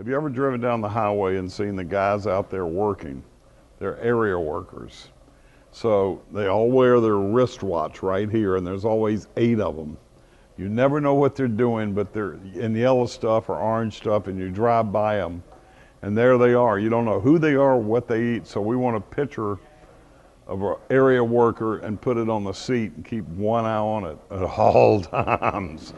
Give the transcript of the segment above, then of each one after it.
Have you ever driven down the highway and seen the guys out there working? They're area workers. So they all wear their wristwatch right here, and there's always 8 of them. You never know what they're doing, but they're in yellow stuff or orange stuff, and you drive by them, and there they are. You don't know who they are or what they eat, so we want a picture of an area worker and put it on the seat and keep one eye on it at all times.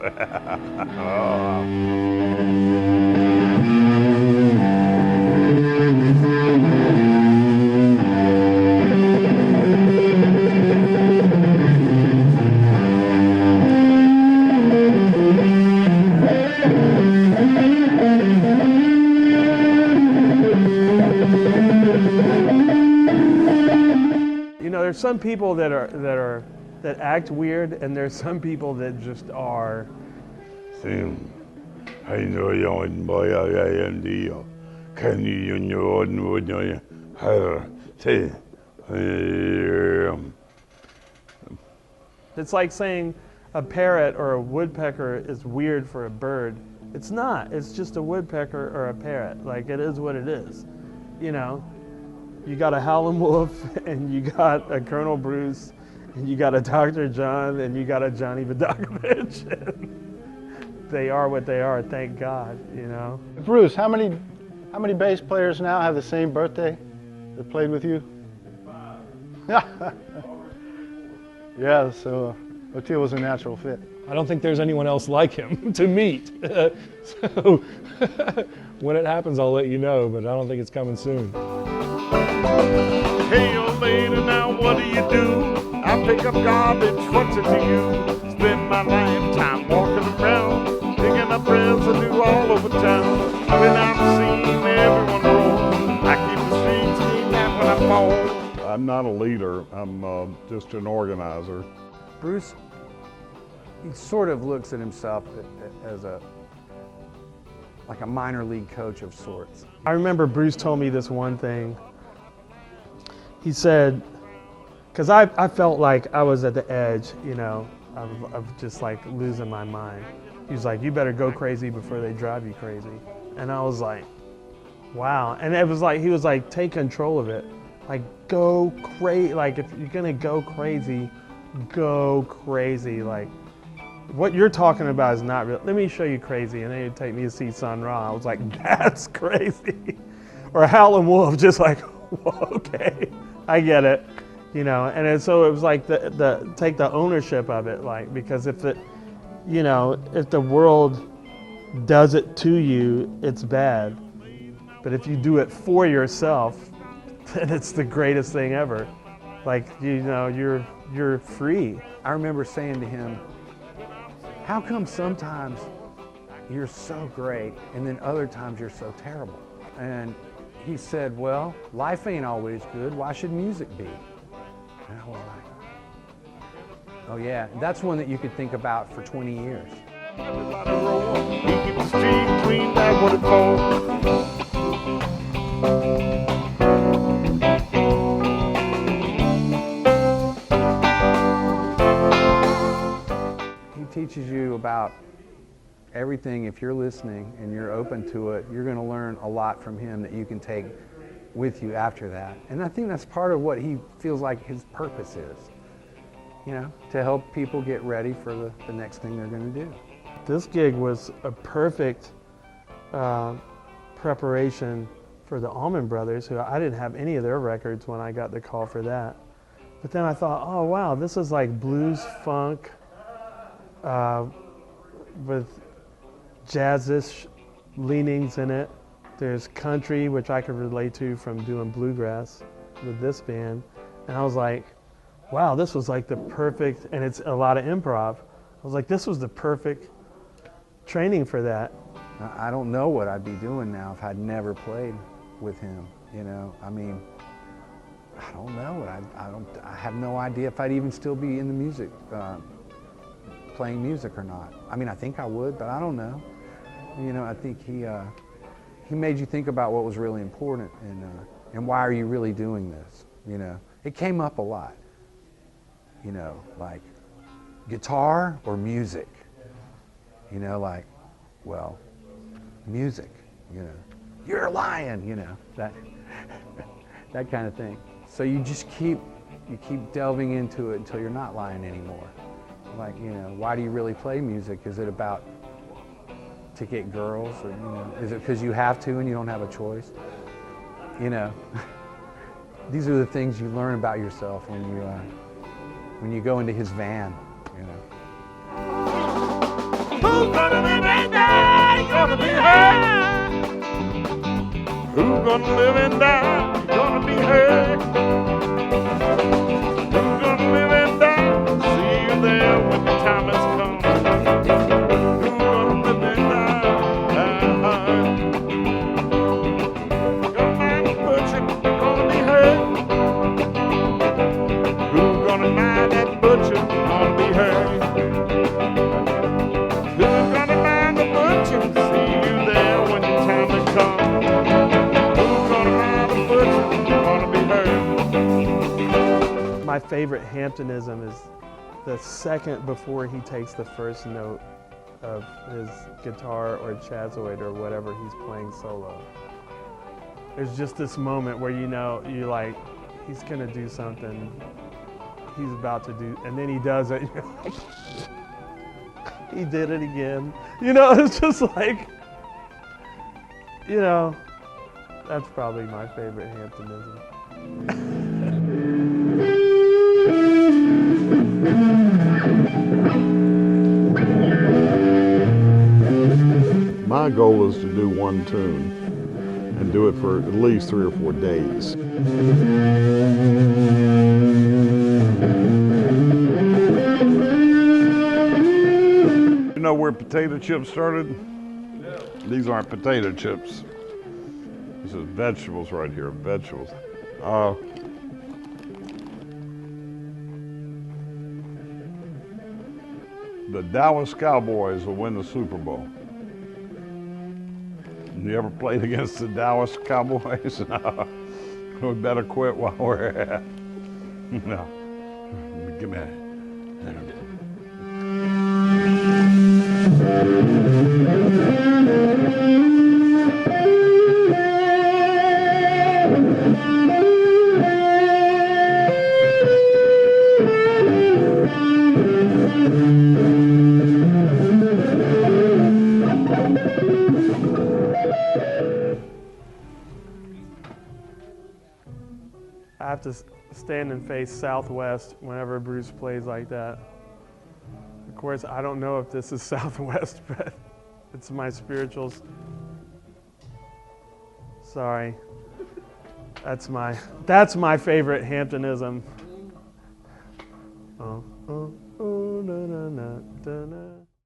There's some people that act weird, and there's some people that just are. I know you boy Andy can you know It's like saying a parrot or a woodpecker is weird for a bird. It's not. It's just a woodpecker or a parrot. Like, it is what it is. You know, you got a howling wolf, and you got a Colonel Bruce, and you got a Dr. John, and you got a Johnny Vodakovich. They are what they are, thank God, you know. Bruce, how many bass players now have the same birthday that played with you? 5. Yeah, so Oteil was a natural fit. I don't think there's anyone else like him to meet. So when it happens, I'll let you know, but I don't think it's coming soon. Hey, old lady, now what do? I pick up garbage, what's it to you? Spend my lifetime walking around, picking up residue all over town. When I'm seeing everyone roll, I keep the streets clean out when I fall. I'm not a leader, I'm just an organizer. Bruce, he sort of looks at himself as like a minor league coach of sorts. I remember Bruce told me this one thing. He said, because I felt like I was at the edge, you know, of just like losing my mind. He was like, you better go crazy before they drive you crazy. And I was like, wow. And it was like, he was like, take control of it. Like, go crazy. Like, if you're gonna go crazy, go crazy. Like, what you're talking about is not real. Let me show you crazy. And then he'd take me to see Sun Ra. I was like, that's crazy. Or Howlin' Wolf, just like, whoa, okay, I get it. You know, and so it was like take the ownership of it, like, because if the world does it to you, it's bad. But if you do it for yourself, then it's the greatest thing ever. Like, you know, you're free. I remember saying to him, how come sometimes you're so great and then other times you're so terrible? And he said, well, life ain't always good. Why should music be? And I was like, oh yeah, that's one that you could think about for 20 years. Everybody roll, keep the street clean, that's what it's for. He teaches you about everything. If you're listening and you're open to it, you're going to learn a lot from him that you can take with you after that. And I think that's part of what he feels like his purpose is, you know, to help people get ready for the next thing they're going to do. This gig was a perfect preparation for the Allman Brothers, who I didn't have any of their records when I got the call for that. But then I thought, oh wow, this is like blues funk with jazzish leanings in it. There's country, which I could relate to from doing bluegrass with this band. And I was like, wow, this was like the perfect, and it's a lot of improv. I was like, this was the perfect training for that. I don't know what I'd be doing now if I'd never played with him, you know. I mean, I don't know. I have no idea if I'd even still be in the music, playing music or not. I mean, I think I would, but I don't know. You know, I think he made you think about what was really important and why are you really doing this, you know. It came up a lot, you know, like guitar or music, you know, like, well, music, you know, you're lying, you know, that that kind of thing. So you just keep delving into it until you're not lying anymore. Like, you know, why do you really play music? Is it about to get girls, or, you know, is it because you have to and you don't have a choice? You know, these are the things you learn about yourself when you go into his van, you know. Who's gonna live and die? Gonna be her. Who's gonna live and die? Gonna be her. Who's gonna live and die? See you there when the time has come. Who's gonna live and die? Gonna mind the butcher, gonna be her. Who's gonna mind that butcher? Gonna be her. Who's gonna mind the butcher? See you there when the time has come. Who's gonna mind the butcher? Gonna be her. My favorite Hamptonism is the second before he takes the first note of his guitar or chazoid or whatever he's playing solo. There's just this moment where you know, you're like, he's gonna do something, he's about to do, and then he does it, and you're like, he did it again. You know, it's just like, you know, that's probably my favorite Hamptonism. My goal is to do one tune and do it for at least 3 or 4 days. You know where potato chips started? No. These aren't potato chips. This is vegetables right here, vegetables. The Dallas Cowboys will win the Super Bowl. You ever played against the Dallas Cowboys? No. We better quit while we're at. No. Give me that. I have to stand and face southwest whenever Bruce plays like that. Of course, I don't know if this is southwest, but it's my spirituals. Sorry. That's my favorite Hamptonism. Oh, oh, oh, na, na, na, na, na.